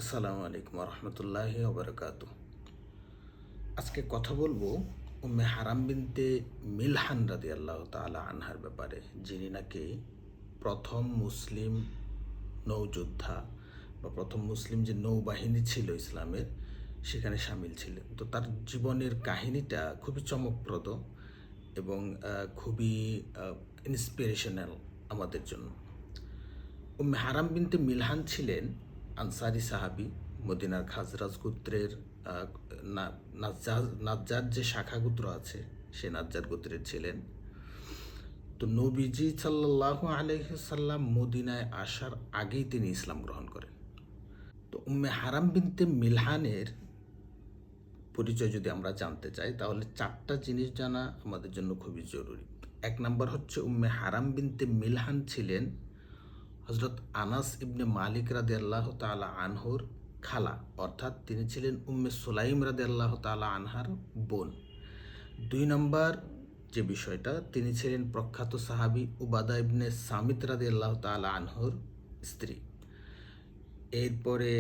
আসসালামু আলাইকুম রহমতুল্লাহি ওবরাকাতু। আজকে কথা বলবো উম্মে হারাম বিনতে মিলহান রাদিয়াল্লাহু তাআলা আনহার ব্যাপারে, যিনি নাকি প্রথম মুসলিম নৌযোদ্ধা বা প্রথম মুসলিম যে নৌবাহিনী ছিল ইসলামের, সেখানে সামিল ছিলেন। তো তার জীবনের কাহিনীটা খুবই চমকপ্রদ এবং খুবই ইন্সপিরেশনাল আমাদের জন্য। উম্মে হারাম বিনতে মিলহান ছিলেন আনসারি সাহাবী, মদিনার খাজরাজ গোত্রের নাজ্জার যে শাখা গোত্র আছে সে নাজ্জার গোত্রের ছিলেন। তো নবীজি সাল্লাল্লাহু আলাইহি সাল্লাম মদিনায় আসার আগেই তিনি ইসলাম গ্রহণ করেন। তো উম্মে হারাম বিনতে মিলহানের পরিচয় যদি আমরা জানতে চাই, তাহলে চারটা জিনিস জানা আমাদের জন্য খুবই জরুরি। এক নম্বর হচ্ছে, উম্মে হারাম বিনতে মিলহান ছিলেন হজরত আনাস ইবনে মালিক রাদিয়াল্লাহু তাআলা আনহুর খালা, অর্থাৎ তিনি ছিলেন উম্মে সুলাইম রাদিয়াল্লাহু তাআলা আনহার বোন। দুই নম্বর যে বিষয়টা, তিনি ছিলেন প্রখ্যাত সাহাবী উবাদা ইবনে সামিত রাদিয়াল্লাহু তাআলা আনহুর স্ত্রী। এরপরে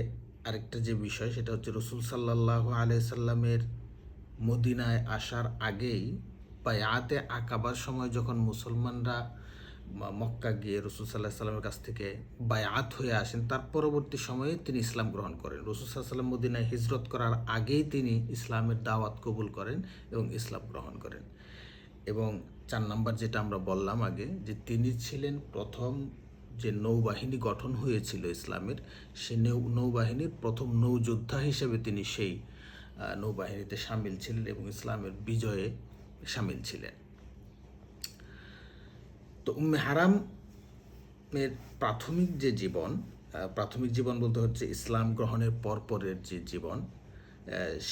আরেকটা যে বিষয়, সেটা হচ্ছে রসুল সাল্লাল্লাহু আলাইহি সাল্লামের মদিনায় আসার আগেই বায়াতে আকাবার সময় যখন মুসলমানরা মক্কা গিয়ে রসুল সাল্লাহ সাল্লামের কাছ থেকে বায়াত হয়ে আসেন, তার পরবর্তী সময়ে তিনি ইসলাম গ্রহণ করেন। রসুল সাল্লাহ সাল্লাম মদিনায় হিজরত করার আগেই তিনি ইসলামের দাওয়াত কবুল করেন এবং ইসলাম গ্রহণ করেন। এবং চার নাম্বার যেটা আমরা বললাম আগে, যে তিনি ছিলেন প্রথম যে নৌবাহিনী গঠন হয়েছিল ইসলামের, সে নৌবাহিনীর প্রথম নৌযোদ্ধা হিসেবে তিনি সেই নৌবাহিনীতে সামিল ছিলেন এবং ইসলামের বিজয়ে সামিল ছিলেন। তো উম্মে হারামের প্রাথমিক জীবন বলতে হচ্ছে ইসলাম গ্রহণের পরের যে জীবন,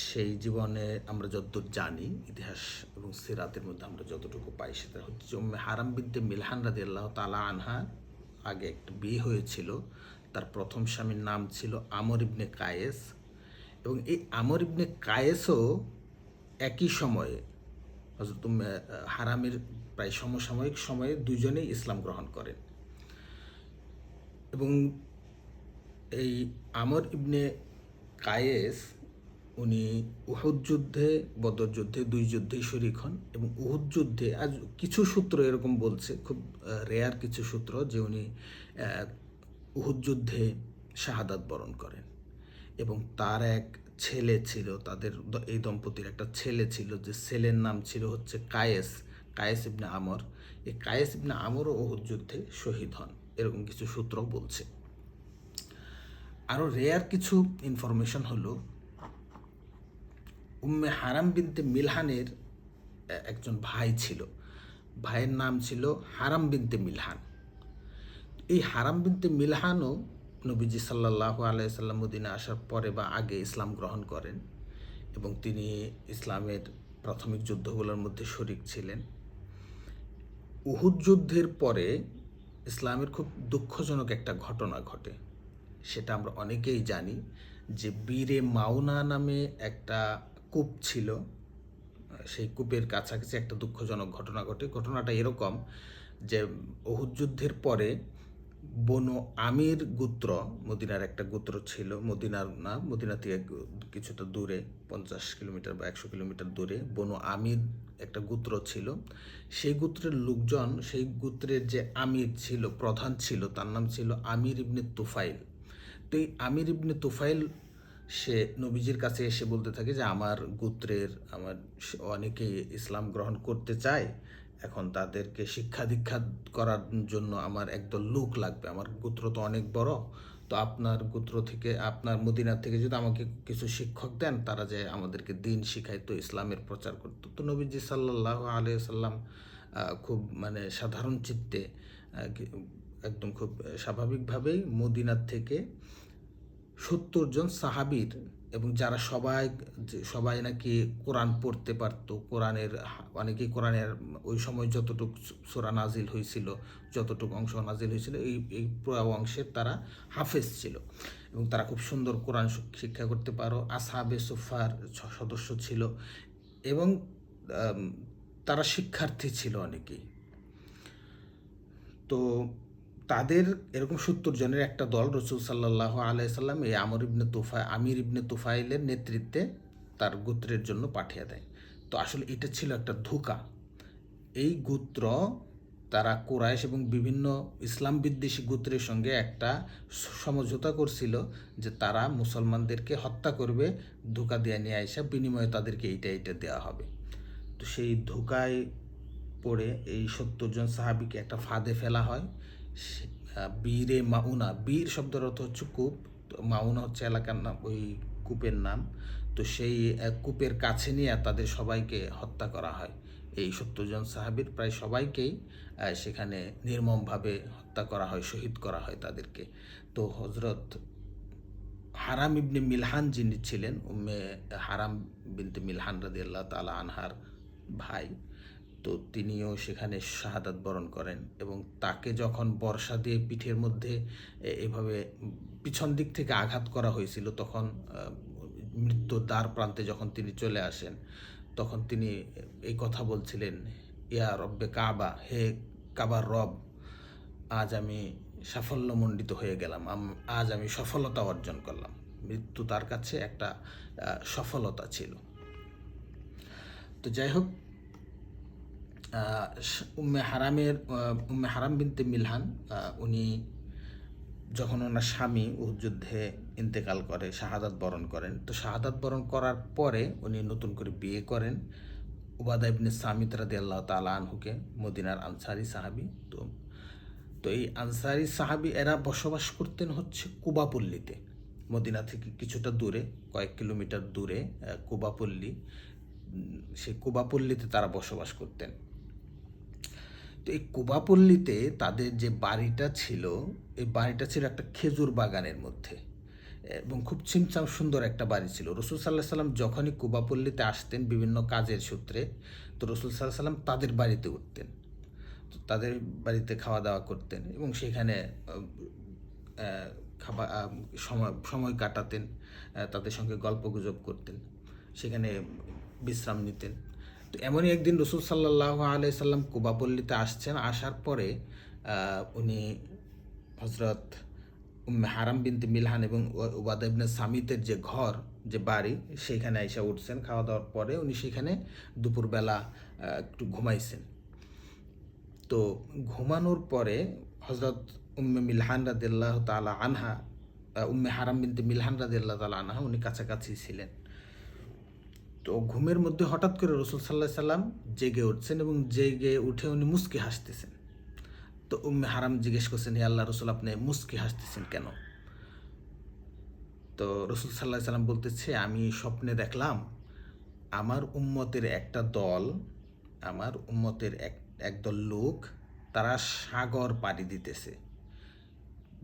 সেই জীবনে আমরা যতদূর জানি, ইতিহাস এবং সিরাতের মধ্যে আমরা যতটুকু পাই, সেটা হচ্ছে যে উম্মে হারাম বিনতে মিলহান রাদিয়াল্লাহু তাআলা আনহা আগে একটা বিয়ে হয়েছিল। তার প্রথম স্বামীর নাম ছিল আমর ইবনে কায়েস, এবং এই আমর ইবনে কায়েসও একই সময়ে হযরত হারামের প্রায় সমসাময়িক সময়ে দুজনেই ইসলাম গ্রহণ করেন। এবং এই আমর ইবনে কায়েস, উনি উহুদ যুদ্ধে, বদর যুদ্ধে, দুই যুদ্ধেই শরিক হন। এবং উহুদ যুদ্ধে, আজ কিছু সূত্র এরকম বলছে, খুব রেয়ার কিছু সূত্র, যে উনি উহুদ যুদ্ধে শাহাদাত বরণ করেন। এবং তার এক ছেলে ছিল, তাদের এই দম্পতির একটা ছেলে ছিল, যে ছেলের নাম ছিল হচ্ছে কায়েস ইবনে আমর। এই কায়েস ইবনে আমরও উহুদ যুদ্ধে শহীদ হন, এরকম কিছু সূত্র বলছে। আরও রেয়ার কিছু ইনফরমেশন হলো, উম্মে হারাম বিনতে মিলহানের একজন ভাই ছিল, ভাইয়ের নাম ছিল হারাম বিনতে মিলহান। এই হারাম বিনতে মিলহানও নবীজি সাল্লাল্লাহু আলাইহি সাল্লাম মদিনা আসার পরে বা আগে ইসলাম গ্রহণ করেন, এবং তিনি ইসলামের প্রাথমিক যুদ্ধগুলোর মধ্যে শরিক ছিলেন। উহুদ যুদ্ধের পরে ইসলামের খুব দুঃখজনক একটা ঘটনা ঘটে, সেটা আমরা অনেকেই জানি, যে বীরে মাওনা নামে একটা কূপ ছিল, সেই কূপের কাছাকাছি একটা দুঃখজনক ঘটনা ঘটে। ঘটনাটা এরকম, যে উহুদ যুদ্ধের পরে বনু আমির গোত্র, মদিনার একটা গোত্র ছিল, মদিনা থেকে কিছুটা দূরে, 50 কিলোমিটার বা 100 কিলোমিটার দূরে বনু আমির একটা গোত্র ছিল। সেই গোত্রের লোকজন, সেই গোত্রের যে আমির ছিল, প্রধান ছিল, তার নাম ছিল আমির ইবনে তুফাইল। তো এই আমির ইবনে তুফাইল, সে নবীজির কাছে এসে বলতে থাকে যে আমার গোত্রের অনেকেই ইসলাম গ্রহণ করতে চায়, এখন তাদেরকে শিক্ষা দীক্ষা করার জন্য আমার একদল লোক লাগবে, আমার গোত্র তো অনেক বড়, তো আপনার গোত্র থেকে, আপনার মদিনার থেকে যদি আমাকে কিছু শিক্ষক দেন, তারা যে আমাদেরকে দিন শিখাইতো, ইসলামের প্রচার করতো। তো নবীজি সাল্লাল্লাহু আলাইহি সাল্লাম খুব সাধারণ চিত্তে, একদম খুব স্বাভাবিকভাবেই মদিনার থেকে 70 জন সাহাবীর, এবং যারা সবাই নাকি কোরআন পড়তে পারতো, অনেকেই কোরআনের ওই সময় যতটুকু সূরা নাজিল হয়েছিল, যতটুকু অংশ নাজিল হয়েছিল, এই পুরো অংশের তারা হাফেজ ছিল, এবং তারা খুব সুন্দর কোরআন শিক্ষা করতে পারো। আসহাবে সুফার সদস্য ছিল, এবং তারা শিক্ষার্থী ছিল অনেকেই। তো তাদের এরকম 70 জনের একটা দল রসুল সাল্লাল্লাহু আলাইহি সাল্লাম এই আমির ইবনে তুফাইলের নেতৃত্বে তার গোত্রের জন্য পাঠিয়ে দেয়। তো আসলে এটা ছিল একটা ধোঁকা। এই গোত্র তারা কুরাইশ এবং বিভিন্ন ইসলাম বিদ্বেষী গোত্রের সঙ্গে একটা সমঝোতা করছিল যে তারা মুসলমানদেরকে হত্যা করবে, ধোঁকা দিয়ে নিয়ে আসা, বিনিময়ে তাদেরকে এইটা দেওয়া হবে। তো সেই ধোঁকায় পড়ে এই 70 জন সাহাবিকে একটা ফাঁদে ফেলা হয়। বীরে মাউনা, বীর শব্দের অর্থ হচ্ছে কূপ, তো মাউনা হচ্ছে এলাকার নাম, ওই কূপের নাম। তো সেই কূপের কাছে নিয়ে তাদের সবাইকে হত্যা করা হয়। এই 70 জন সাহাবীর প্রায় সবাইকেই সেখানে নির্মমভাবে হত্যা করা হয়, শহীদ করা হয় তাদেরকে। তো হজরত হারাম ইবনে মিলহান যিনি ছিলেন, হারাম বিনতে মিলহান রাদিয়াল্লাহু তাআলা আনহার ভাই, তো তিনিও সেখানে শাহাদাত বরণ করেন। এবং তাকে যখন বর্শা দিয়ে পিঠের মধ্যে এভাবে পিছন দিক থেকে আঘাত করা হয়েছিল, তখন মৃত্যুর দ্বার প্রান্তে যখন তিনি চলে আসেন, তখন তিনি এই কথা বলছিলেন, ইয়া রব্বে কাবা, হে কাবার রব, আজ আমি সাফল্যমণ্ডিত হয়ে গেলাম, আজ আমি সফলতা অর্জন করলাম। মৃত্যু তার কাছে একটা সফলতা ছিল। তো যাই হোক, উম্মে হারাম বিনতে মিলহান, উনি যখন ওনার স্বামী উহুদ যুদ্ধে ইন্তেকাল করে, শাহাদাত বরণ করেন, তো শাহাদাত বরণ করার পরে উনি নতুন করে বিয়ে করেন উবাদা ইবনে সামিত রাদিয়াল্লাহু তাআলা আনহুকে, মদিনার আনসারি সাহাবী। তো তো এই আনসারি সাহাবী এরা বসবাস করতেন হচ্ছে কুবাপল্লীতে, মদিনা থেকে কিছুটা দূরে, কয়েক কিলোমিটার দূরে কুবাপল্লী। সেই কুবাপল্লীতে তারা বসবাস করতেন। তো এই কুবাপল্লীতে তাদের যে বাড়িটা ছিল, এই বাড়িটা ছিল একটা খেজুর বাগানের মধ্যে, এবং খুব ছিমছাম সুন্দর একটা বাড়ি ছিল। রসুল সাল্লাহ সাল্লাম যখনই কুবাপল্লীতে আসতেন বিভিন্ন কাজের সূত্রে, তো রসুল সাল্লাহ সাল্লাম তাদের বাড়িতে উঠতেন, তো তাদের বাড়িতে খাওয়া দাওয়া করতেন এবং সেখানে খাবার সময় কাটাতেন, তাদের সঙ্গে গল্পগুজব করতেন, সেখানে বিশ্রাম নিতেন। তো এমনই একদিন রসুল সাল্লাল্লাহু আলাইহি সাল্লাম কুবাপল্লীতে আসছেন। আসার পরে উনি হজরত হারাম বিনতে মিলহান এবং উবাদা ইবনে সামিতের যে ঘর, যে বাড়ি, সেইখানে আইসা উঠছেন। খাওয়া দাওয়ার পরে উনি সেখানে দুপুরবেলা একটু ঘুমাইছেন। তো ঘুমানোর পরে হজরত মিলহান রাদিয়াল্লাহু তাআলা আনহা, হারাম বিনতে মিলহান রাদিয়াল্লাহু তাআলা আনহা, উনি কাছাকাছি ছিলেন। তো ঘুমের মধ্যে হঠাৎ করে রসুল সাল্লাহ সাল্লাম জেগে উঠছেন এবং জেগে উঠে উনি মুস্কি হাসতেছেন। তো হারাম জিজ্ঞেস করছেন, হে আল্লাহ রসুল, আপনি মুস্কি হাসতেছেন কেন? তো রসুল সাল্লাহ সাল্লাম বলতেছে, আমি স্বপ্নে দেখলাম আমার উম্মতের একটা দল, আমার উম্মতের একদল লোক, তারা সাগর পাড়ি দিতেছে,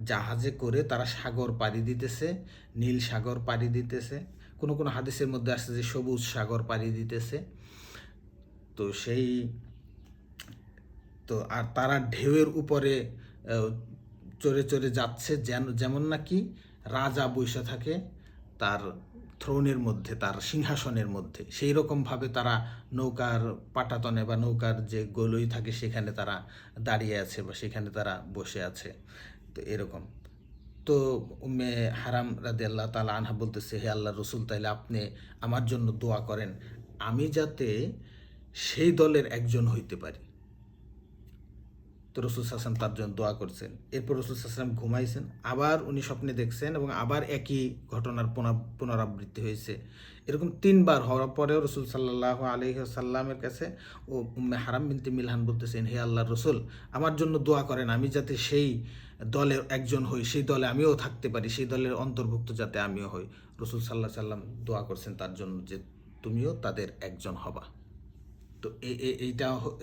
জাহাজে করে তারা সাগর পাড়ি দিতেছে, নীল সাগর পাড়ি দিতেছে, কোনো কোনো হাদিসের মধ্যে আসছে যে সবুজ সাগর পাড়ি দিতেছে। তো সেই তো আর তারা ঢেউয়ের উপরে চড়ে চড়ে যাচ্ছে, যেমন নাকি রাজা বসে থাকে তার থ্রোনের মধ্যে, তার সিংহাসনের মধ্যে, সেই রকমভাবে তারা নৌকার পাটাতনে বা নৌকার যে গলই থাকে সেখানে তারা দাঁড়িয়ে আছে বা সেখানে তারা বসে আছে। তো এরকম। তো হারাম রাদিয়াল্লাহু তাআলা আনহা বলতেছে, হে আল্লাহ রসুল, তাইলে আপনি আমার জন্য দোয়া করেন, আমি যাতে সেই দলের একজন হইতে পারি। তো রসুল সাল্লাম তার জন্য দোয়া করছেন। এরপর রসুল সাল্লাম ঘুমাইছেন, আবার উনি স্বপ্নে দেখছেন এবং আবার একই ঘটনার পুনরাবৃত্তি হয়েছে। এরকম 3বার হওয়ার পরেও রসুল সাল্লাল্লাহু আলাইহি ওয়াসাল্লামের কাছে ও হারাম বিনতে মিলহান বলতেছেন, হে আল্লাহর রসুল, আমার জন্য দোয়া করেন, আমি যাতে সেই দলের একজন হই, সেই দলে আমিও থাকতে পারি, সেই দলের অন্তর্ভুক্ত যাতে আমিও হই। রসুল সাল্লাহ সাল্লাম দোয়া করছেন তার জন্য যে তুমিও তাদের একজন হবা। তো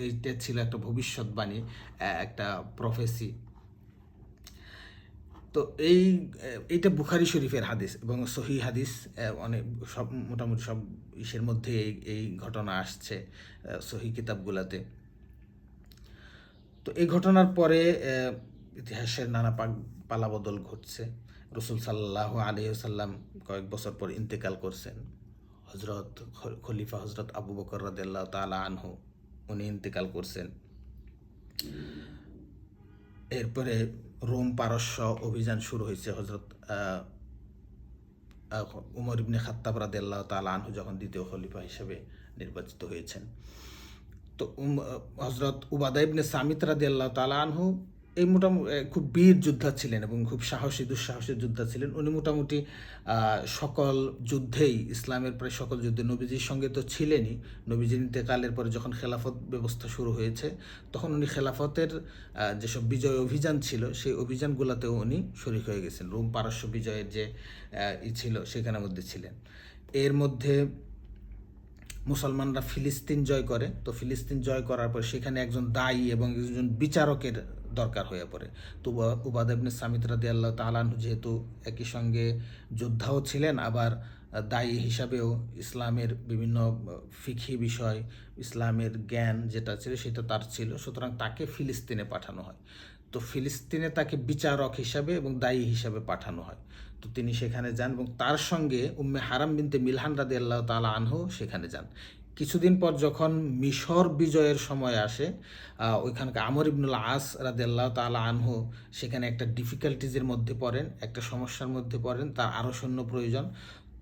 এইটা ছিল একটা ভবিষ্যৎবাণী, একটা প্রফেসি। তো এইটা বুখারী শরীফের হাদিস এবং সহিহ হাদিস, অনেক সব মোটামুটি সব ইসের মধ্যে এই ঘটনা আসছে, সহিহ কিতাবগুলাতে। তো এই ঘটনার পরে ইতিহাসের নানা পালাবদল ঘটছে। রসুল সাল্লাল্লাহু আলাইহি ওয়াসাল্লাম কয়েক বছর পর ইন্তেকাল করছেন। খলিফা হজরত আবু বকর রাদিয়াল্লাহু তাআলা আনহু, উনি ইন্তেকাল করছেন। এরপরে রোম পারস্য অভিযান শুরু হয়েছে হজরত উমর ইবনে খাত্তাব রাদিয়াল্লাহু তাআলা আনহু যখন দ্বিতীয় খলিফা হিসেবে নির্বাচিত হয়েছেন। তো হজরত উবাদা ইবনে সামিত রাদিয়াল্লাহু তাআলা আনহু এই মোটামুটি খুব বীর যোদ্ধা ছিলেন এবং খুব সাহসী দুঃসাহসী যোদ্ধা ছিলেন। উনি মোটামুটি সকল যুদ্ধেই, ইসলামের প্রায় সকল যুদ্ধে নবীজির সঙ্গে তো ছিলেনই। নবীজির ইন্তেকালের পরে যখন খেলাফত ব্যবস্থা শুরু হয়েছে তখন উনি খেলাফতের যেসব বিজয় অভিযান ছিল সেই অভিযানগুলোতেও উনি শরীক হয়ে গেছেন। রোম পারস্য বিজয়ের যে ছিল সেখানের মধ্যে ছিলেন। এর মধ্যে মুসলমানরা ফিলিস্তিন জয় করে। তো ফিলিস্তিন জয় করার পর সেখানে একজন দায়ী এবং একজন বিচারকের দরকার হয়ে পড়ে। তো উবাদা ইবনে সামিত রাদিয়াল্লাহু তাআলা আনহু যেহেতু একই সঙ্গে যোদ্ধাও ছিলেন, আবার দায়ী হিসাবেও ইসলামের বিভিন্ন ফিকহি বিষয়, ইসলামের জ্ঞান যেটা ছিল সেটা তার ছিল, সুতরাং তাকে ফিলিস্তিনে পাঠানো হয়। তো ফিলিস্তিনে তাকে বিচারক হিসাবে এবং দায়ী হিসাবে পাঠানো হয়। তো তিনি সেখানে যান এবং তার সঙ্গে উম্মে হারাম বিনতে মিলহান রাদিয়াল্লাহু তাআলা আনহু সেখানে যান। কিছুদিন পর যখন মিশর বিজয়ের সময় আসে, ওইখানকার আমর ইবনুল আস রাদিয়াল্লাহু তাআলা আনহু সেখানে একটা ডিফিকাল্টিজের মধ্যে পড়েন, একটা সমস্যার মধ্যে পড়েন, তার আরও সৈন্য প্রয়োজন।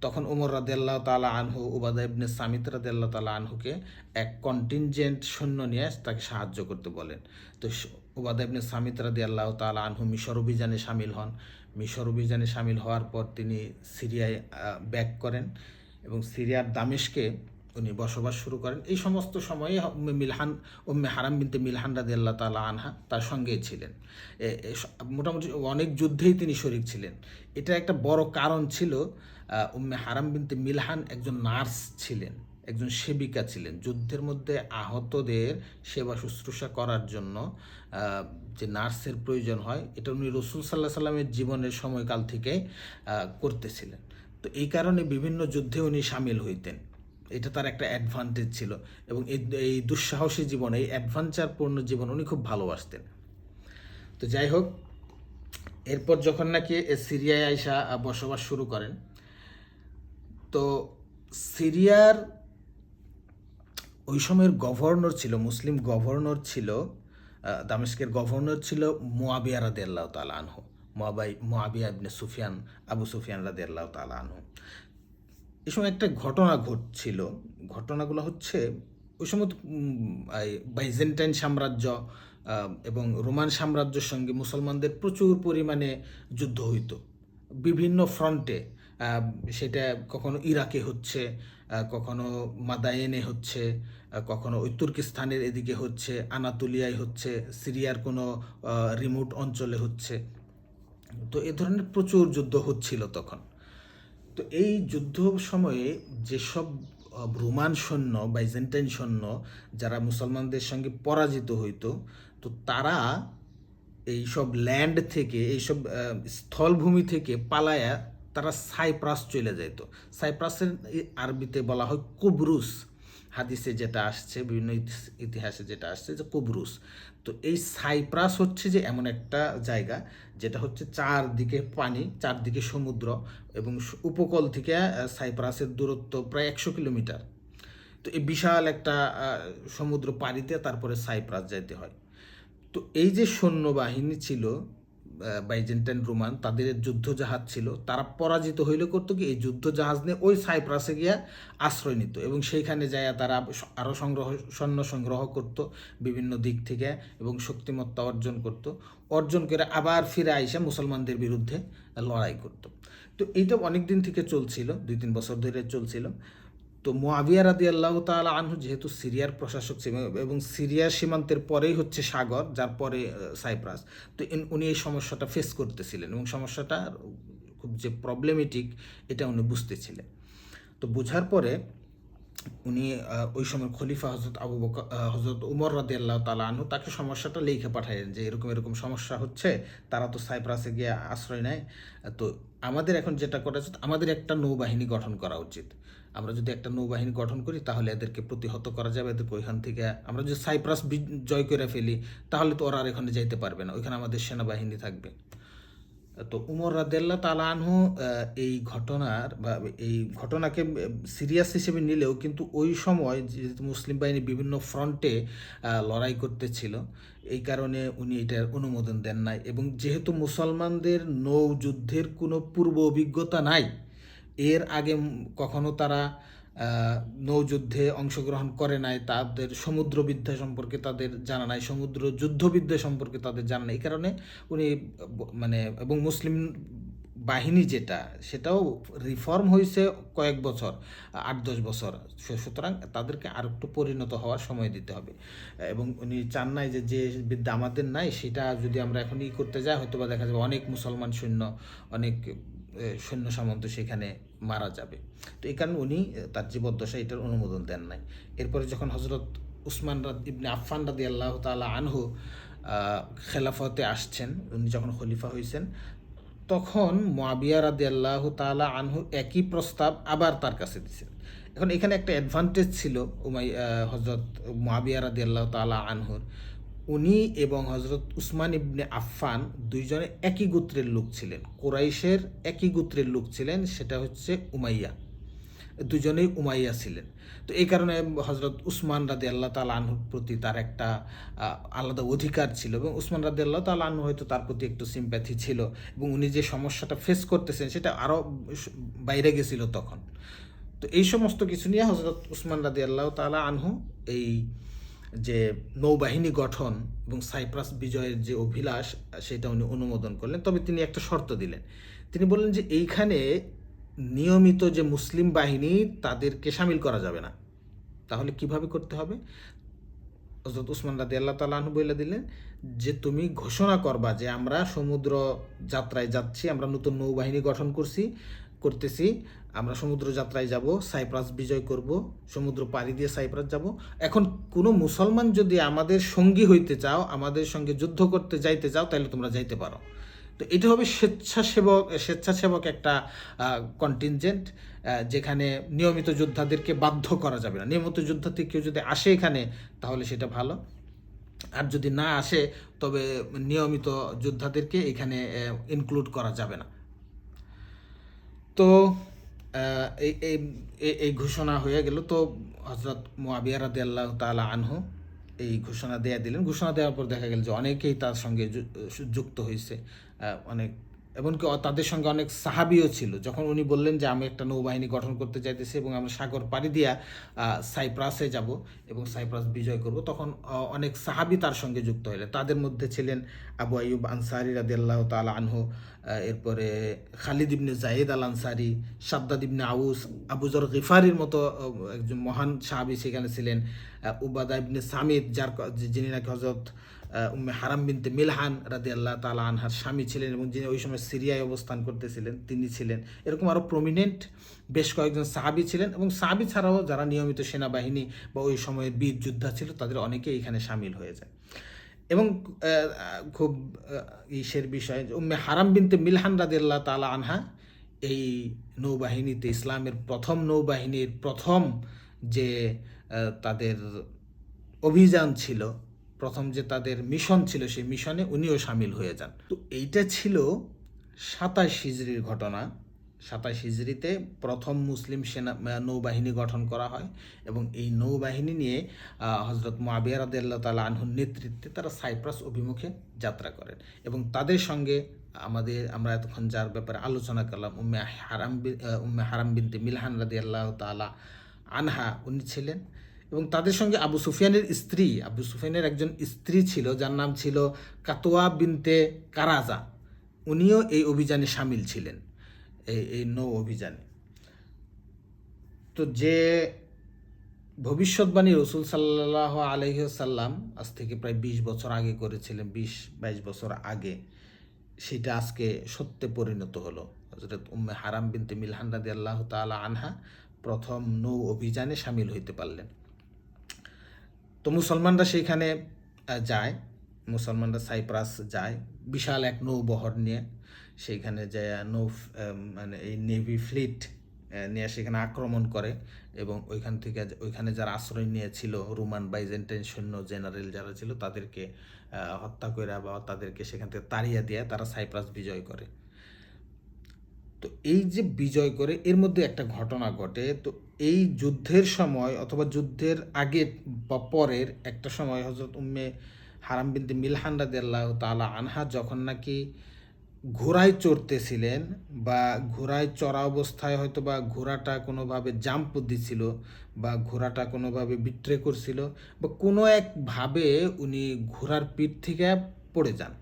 তখন উমর রাদিয়াল্লাহু তাআলা আনহু উবাদা ইবনে সামিত রাদিয়াল্লাহু তাআলা আনহুকে এক কন্টিনজেন্ট সৈন্য নিয়ে তাকে সাহায্য করতে বলেন। তো উবাদা ইবনে সামিত রাদিয়াল্লাহু তাআলা আনহু মিশর অভিযানে সামিল হন। মিশর অভিযানে সামিল হওয়ার পর তিনি সিরিয়ায় ব্যাক করেন এবং সিরিয়ার দামেস্কে উনি বসবাস শুরু করেন। এই সমস্ত সময়ে উম্মে হারাম বিনতে মিলহান রাদিয়াল্লাহু তাআলা আনহা তার সঙ্গেই ছিলেন। মোটামুটি অনেক যুদ্ধেই তিনি শরীক ছিলেন। এটা একটা বড় কারণ ছিল, উম্মে হারাম বিনতে মিলহান একজন নার্স ছিলেন, একজন সেবিকা ছিলেন। যুদ্ধের মধ্যে আহতদের সেবা শুশ্রূষা করার জন্য যে নার্সের প্রয়োজন হয়, এটা উনি রাসূল সাল্লাল্লাহু আলাইহি সাল্লামের জীবনের সময়কাল থেকে করতেছিলেন। তো এই কারণে বিভিন্ন যুদ্ধে উনি সামিল হইতেন। এটা তার একটা অ্যাডভান্টেজ ছিল এবং এই দুঃসাহসী জীবন, এই অ্যাডভেঞ্চারপূর্ণ জীবন উনি খুব ভালোবাসতেন। তো যাই হোক, এরপর যখন নাকি সিরিয়ায় আইসা বসবাস শুরু করেন, তো সিরিয়ার ওই সময়ের গভর্নর ছিল, মুসলিম গভর্নর ছিল, দামেস্কের গভর্নর ছিল মুয়াবিয়া রাদিয়াল্লাহু তাআলা আনহু। মুয়াবিয়া ইবনে সুফিয়ান, আবু সুফিয়ান রাদিয়াল্লাহু তাআলা আনহু। এই সময় একটা ঘটনা ঘটছিল। ঘটনাগুলো হচ্ছে, ওই সময় বাইজেন্টাইন সাম্রাজ্য এবং রোমান সাম্রাজ্যের সঙ্গে মুসলমানদের প্রচুর পরিমাণে যুদ্ধ হইতো বিভিন্ন ফ্রন্টে। সেটা কখনো ইরাকে হচ্ছে, কখনো মাদায়েনে হচ্ছে, কখনো ওই তুর্কিস্তানের এদিকে হচ্ছে, আনাতোলিয়ায় হচ্ছে, সিরিয়ার কোনো রিমোট অঞ্চলে হচ্ছে। তো এ ধরনের প্রচুর যুদ্ধ হচ্ছিল তখন। তো এই যুদ্ধ সময়ে যেসব রোমান সৈন্য, বাইজেন্টাইন সৈন্য যারা মুসলমানদের সঙ্গে পরাজিত হইতো, তো তারা এইসব ল্যান্ড থেকে, এইসব স্থলভূমি থেকে পালায়া তারা সাইপ্রাস চলে যেত। সাইপ্রাসের আরবিতে বলা হয় কুবরুস। হাদিসে যেটা আসছে, বিভিন্ন ইতিহাসে যেটা আসছে যে কুবরুস। তো এই সাইপ্রাস হচ্ছে যে এমন একটা জায়গা যেটা হচ্ছে চারদিকে পানি, চারদিকে সমুদ্র এবং উপকূল থেকে সাইপ্রাসের দূরত্ব প্রায় 100 কিলোমিটার। তো এই বিশাল একটা সমুদ্র পাড়িতে তারপরে সাইপ্রাস যাইতে হয়। তো এই যে সৈন্যবাহিনী ছিল বাইজেন্টাইন রোমান, তাদের যুদ্ধ জাহাজ ছিল, তারা পরাজিত হইলে করতো কি, এই যুদ্ধ জাহাজ নিয়ে ওই সাইপ্রাসে গিয়া আশ্রয় নিত এবং সেইখানে যায় তারা আরও সৈন্য সংগ্রহ করত বিভিন্ন দিক থেকে এবং শক্তিমত্তা অর্জন করে আবার ফিরে আইসা মুসলমানদের বিরুদ্ধে লড়াই করত। তো এইটা অনেক দিন থেকে চলছিল, 2-3 বছর ধরে চলছিল। তো মুয়াবিয়া রাদিয়াল্লাহু তাআলা আনহু যেহেতু সিরিয়ার প্রশাসক ছিলেন এবং সিরিয়ার সীমান্তের পরেই হচ্ছে সাগর, যার পরে সাইপ্রাস, তো উনি এই সমস্যাটা ফেস করতেছিলেন এবং সমস্যাটা খুব যে প্রবলেমেটিক এটা উনি বুঝতেছিলেন। তো বোঝার পরে উনি ওই সময় খলিফা হজরত উমর রাদিয়াল্লাহু তাআলা আনহু তাকে সমস্যাটা লিখে পাঠালেন যে এরকম এরকম সমস্যা হচ্ছে, তারা তো সাইপ্রাসে গিয়ে আশ্রয় নেয়। তো আমাদের এখন যেটা করা উচিত, আমাদের একটা নৌবাহিনী গঠন করা উচিত। আমরা যদি একটা নৌবাহিনী গঠন করি তাহলে এদেরকে প্রতিহত করা যাবে। এদেরকে ওইখান থেকে, আমরা যদি সাইপ্রাস জয় করে ফেলি তাহলে তো ওরা আর এখানে যাইতে পারবে না, ওইখানে আমাদের সেনাবাহিনী থাকবে। তো উমর রাদিয়াল্লাহু তাআলা আনহু এই ঘটনার বা এই ঘটনাকে সিরিয়াস হিসেবে নিলেও কিন্তু ওই সময় যেহেতু মুসলিম বাহিনী বিভিন্ন ফ্রন্টে লড়াই করতেছিল, এই কারণে উনি এটার অনুমোদন দেন নাই। এবং যেহেতু মুসলমানদের নৌ যুদ্ধের কোনো পূর্ব অভিজ্ঞতা নাই, এর আগে কখনো তারা নৌযুদ্ধে অংশগ্রহণ করে নাই, তাদের সমুদ্রবিদ্যা সম্পর্কে তাদের জানা নাই, সমুদ্র যুদ্ধবিদ্যা সম্পর্কে তাদের জানা নাই, এই কারণে উনি মানে এবং মুসলিম বাহিনী যেটা সেটাও রিফর্ম হয়েছে কয়েক বছর, 8-10 বছর, সুতরাং তাদেরকে আর একটু পরিণত হওয়ার সময় দিতে হবে। এবং উনি চান নাই যে যে বিদ্যা আমাদের নাই সেটা যদি আমরা এখন করতে যাই, হয়তো বা দেখা যাবে অনেক মুসলমান সৈন্য, অনেক সৈন্য সামন্ত সেখানে মারা যাবে। তো এই কারণে উনি তার জীবদ্দশায় এটার অনুমোদন দেন নাই। এরপরে যখন হজরত উসমান ইবনে আফফান রাদিয়াল্লাহু তাআলা আনহু খেলাফতে আসছেন, উনি যখন খলিফা হয়েছেন, তখন মুআবিয়া রাদিয়াল্লাহু তাআলা আনহু একই প্রস্তাব আবার তার কাছে দিয়েছেন। এখন এখানে একটা অ্যাডভান্টেজ ছিল হজরত মুআবিয়া রাদিয়াল্লাহু তাআলা আনহুর, উনি এবং হজরত উসমান ইবনে আফফান দুইজনে একই গোত্রের লোক ছিলেন, কুরাইশের একই গোত্রের লোক ছিলেন, সেটা হচ্ছে উমাইয়া, দুজনেই উমাইয়া ছিলেন। তো এই কারণে হজরত উসমান রাদিয়াল্লাহু তাআলা আনহুর প্রতি তার একটা আলাদা অধিকার ছিল, এবং উসমান রাদিয়াল্লাহু তাআলা আনহু হয়তো তার প্রতি একটু সিম্প্যাথি ছিল, এবং উনি যে সমস্যাটা ফেস করতেছেন সেটা আরও বাইরে গেছিল তখন। তো এই সমস্ত কিছু নিয়ে হজরত উসমান রাদিয়াল্লাহু তাআলা আনহু এই যে নৌবাহিনী গঠন এবং সাইপ্রাস বিজয়ের যে অভিলাষ সেটা উনি অনুমোদন করলেন। তবে তিনি একটা শর্ত দিলেন, তিনি বললেন যে এইখানে নিয়মিত যে মুসলিম বাহিনী তাদেরকে সামিল করা যাবে না। তাহলে কিভাবে করতে হবে? হযরত উসমান রাদিয়াল্লাহু তাআলা আনহু বলে দিলেন যে তুমি ঘোষণা করবা যে আমরা সমুদ্র যাত্রায় যাচ্ছি, আমরা নতুন নৌবাহিনী গঠন করতেছি, আমরা সমুদ্র যাত্রায় যাব, সাইপ্রাস বিজয় করব, সমুদ্র পাড়ি দিয়ে সাইপ্রাস যাব। এখন কোনো মুসলমান যদি আমাদের সঙ্গী হইতে চাও, আমাদের সঙ্গে যুদ্ধ করতে যাইতে চাও, তাহলে তোমরা যাইতে পারো। তো এটা হবে স্বেচ্ছাসেবক একটা কন্টিনজেন্ট, যেখানে নিয়মিত যোদ্ধাদেরকে বাধ্য করা যাবে না। নিয়মিত যোদ্ধাতে কেউ যদি আসে এখানে তাহলে সেটা ভালো, আর যদি না আসে তবে নিয়মিত যোদ্ধাদেরকে এখানে ইনক্লুড করা যাবে না। তো এই এই এই ঘোষণা হয়ে গেল। তো হযরত মুআবিয়া রাদিয়াল্লাহু তাআলা আনহু এই ঘোষণা দিলেন। ঘোষণা দেওয়ার পর দেখা গেল যে অনেকেই তার সঙ্গে যুক্ত হয়েছে, অনেক, এমনকি তাদের সঙ্গে অনেক সাহাবিও ছিল। যখন উনি বললেন যে আমি একটা নৌবাহিনী গঠন করতে চাইতেছি এবং আমরা সাগর পাড়ি দিয়া সাইপ্রাসে যাব এবং সাইপ্রাস বিজয় করব, তখন অনেক সাহাবি তার সঙ্গে যুক্ত হলেন। তাদের মধ্যে ছিলেন আবু আইয়ুব আনসারী রাদিয়াল্লাহু তাআলা আনহু, এরপরে খালিদ ইবনে যায়েদ আল আনসারী, শাদ্দাদ ইবনে আউস, আবু যর গিফারির মতো একজন মহান সাহাবী সেখানে ছিলেন, উবাদা ইবনে সামিত, যিনি নাকি হযরত উম্মে হারাম বিনতে মিলহান রাদিয়াল্লাহু তাআলা আনহার স্বামী ছিলেন এবং যিনি ওই সময় সিরিয়ায় অবস্থান করতেছিলেন, তিনি ছিলেন। এরকম আরও প্রমিনেন্ট বেশ কয়েকজন সাহাবী ছিলেন, এবং সাহাবী ছাড়াও যারা নিয়মিত সেনাবাহিনী বা ওই সময়ের বীর যোদ্ধা ছিল তাদের অনেকেই এখানে সামিল হয়ে যায়। এবং খুব ইসের বিষয়, উম্মে হারাম বিনতে মিলহান রাদিয়াল্লাহু তাআলা আনহা এই নৌবাহিনীতে, ইসলামের প্রথম নৌবাহিনীর প্রথম যে তাদের অভিযান ছিল, প্রথম যে তাদের মিশন ছিল, সেই মিশনে উনিও সামিল হয়ে যান। তো এইটা ছিল 27 হিজরির ঘটনা। 27 হিজরিতে প্রথম মুসলিম নৌবাহিনী গঠন করা হয়, এবং এই নৌবাহিনী নিয়ে হযরত মুআবিয়া রাদিয়াল্লাহু তাআলা আনহুর নেতৃত্বে তারা সাইপ্রাস অভিমুখে যাত্রা করেন। এবং তাদের সঙ্গে আমরা এতক্ষণ যার ব্যাপারে আলোচনা করলাম, উম্মে হারাম বিনতে মিলহান রাদিয়াল্লাহু তাআলা আনহা, উনি ছিলেন। এবং তাদের সঙ্গে আবু সুফিয়ানের একজন স্ত্রী ছিল যার নাম ছিল কাতোয়া বিনতে কারাজা, উনিও এই অভিযানে সামিল ছিলেন, এই নৌ অভিযানে। তো যে ভবিষ্যৎবাণী রাসূল সাল্লাল্লাহু আলাইহি ওয়াসাল্লাম আজ থেকে প্রায় 20 বছর আগে করেছিলেন, 20-22 বছর আগে, সেটা আজকে সত্যে পরিণত হলো। হযরত উম্মে হারাম বিনতে মিলহান রাদিয়াল্লাহু তাআলা আনহা প্রথম নৌ অভিযানে সামিল হইতে পারলেন। তো মুসলমানরা সেইখানে যায়, মুসলমানরা সাইপ্রাস যায় বিশাল এক নৌবহর নিয়ে। সেইখানে যায় মানে এই নেভি ফ্লিট নিয়ে সেখানে আক্রমণ করে, এবং ওইখানে যারা আশ্রয় নিয়েছিল, রোমান বাইজেন্টাইন সৈন্য জেনারেল যারা ছিল, তাদেরকে হত্যা করে বা তাদেরকে সেখান থেকে তাড়িয়ে দিয়ে তারা সাইপ্রাস বিজয় করে। তো এই যে বিজয় করে এর মধ্যে একটা ঘটনা ঘটে। তো এই যুদ্ধের সময় অথবা যুদ্ধের আগে বা পরের একটা সময় হযরত উম্মে হারাম বিনতে মিলহান রাদিয়াল্লাহু তাআলা আনহা যখন নাকি ঘোড়ায় চড়তেছিলেন বা ঘোড়ায় চড়া অবস্থায় হয়তো বা ঘোড়াটা কোনোভাবে জাম্প দিছিল বা ঘোড়াটা কোনোভাবে বিট্রে করছিল বা কোনো একভাবে উনি ঘোড়ার পিঠ থেকে পড়ে যান।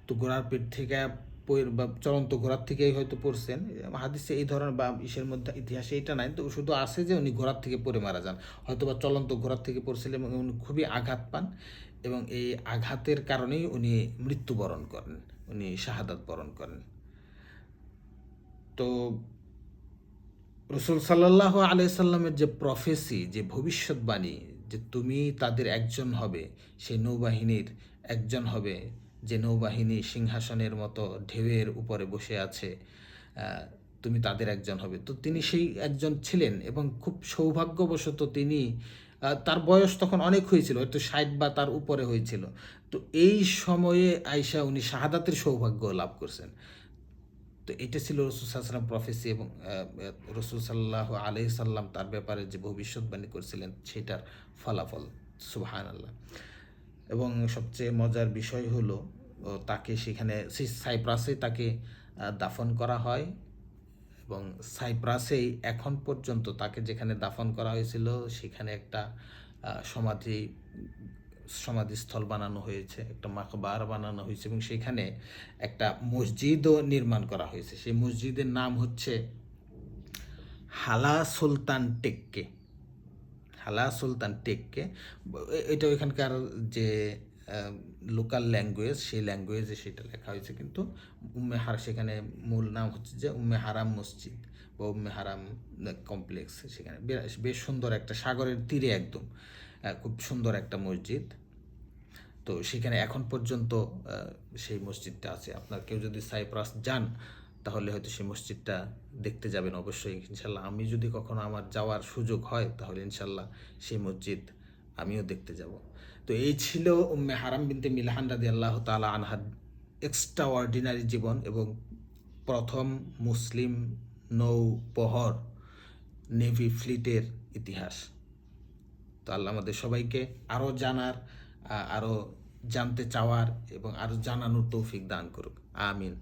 তো ঘোড়ার পিঠ থেকে বা চলন্ত ঘোড়ার থেকেই হয়তো পড়ছেন। হাদিসে এই ধরনের বা ইসের মধ্যে ইতিহাসে এটা নাই, তো শুধু আছে যে উনি ঘোড়ার থেকে পড়ে মারা যান, হয়তো বা চলন্ত ঘোড়ার থেকে পড়ছিলেন এবং উনি খুবই আঘাত পান এবং এই আঘাতের কারণেই উনি মৃত্যুবরণ করেন, উনি শাহাদাত বরণ করেন। তো রসুল সাল্লাল্লাহু আলাইহি সাল্লামের যে প্রফেসি, যে ভবিষ্যৎবাণী যে তুমি তাদের একজন হবে, সেই নৌবাহিনীর একজন হবে, যে নৌবাহিনী সিংহাসনের মতো ঢেউয়ের উপরে বসে আছে, তুমি তাদের একজন হবে। তো তিনি সেই একজন ছিলেন এবং খুব সৌভাগ্যবশত তিনি তার বয়স তখন অনেক হয়েছিল, হয়তো 60 বা তার উপরে হয়েছিল। তো এই সময়ে আইসা উনি শাহাদাতের সৌভাগ্য লাভ করছেন। তো এটা ছিল রসুল সাল্লাম প্রফেসি এবং রসুল সাল্লাহ আলাইহি সাল্লাম তার ব্যাপারে যে ভবিষ্যৎবাণী করছিলেন সেটার ফলাফল। সুবহানাল্লাহ। এবং সবচেয়ে মজার বিষয় হলো তাকে সেখানে সেই সাইপ্রাসে তাকে দাফন করা হয় এবং সাইপ্রাসেই এখন পর্যন্ত তাকে যেখানে দাফন করা হয়েছিল সেখানে একটা সমাধি সমাধিস্থল বানানো হয়েছে, একটা মাকবার বানানো হয়েছে এবং সেখানে একটা মসজিদও নির্মাণ করা হয়েছে। সেই মসজিদের নাম হচ্ছে হালা সুলতান টেক্কে। হালা সুলতান টেক্কে এটা ওইখানকার যে লোকাল ল্যাঙ্গুয়েজ, সেই ল্যাঙ্গুয়েজে সেটা লেখা হয়েছে, কিন্তু সেখানে মূল নাম হচ্ছে যে উম্মে হারাম মসজিদ বা উম্মে হারাম কমপ্লেক্স। সেখানে বেশ সুন্দর একটা সাগরের তীরে একদম খুব সুন্দর একটা মসজিদ। তো সেখানে এখন পর্যন্ত সেই মসজিদটা আছে। আপনার কেউ যদি সাইপ্রাস যান তাহলে হয়তো সেই মসজিদটা দেখতে যাবেন অবশ্যই ইনশাল্লাহ। আমি যদি কখনো আমার যাওয়ার সুযোগ হয় তাহলে ইনশাল্লাহ সেই মসজিদ আমিও দেখতে যাব। তো এই ছিল উম্মে হারাম বিনতে মিলহান রাদিয়াল্লাহু তাআলা আনহার এক্সট্রা অর্ডিনারি জীবন এবং প্রথম মুসলিম নৌবহর নেভি ফ্লিটের ইতিহাস। তো আল্লাহ আমাদের সবাইকে আরও জানার, আরও জানতে চাওয়ার এবং আরও জানানোর তৌফিক দান করুক। আমিন।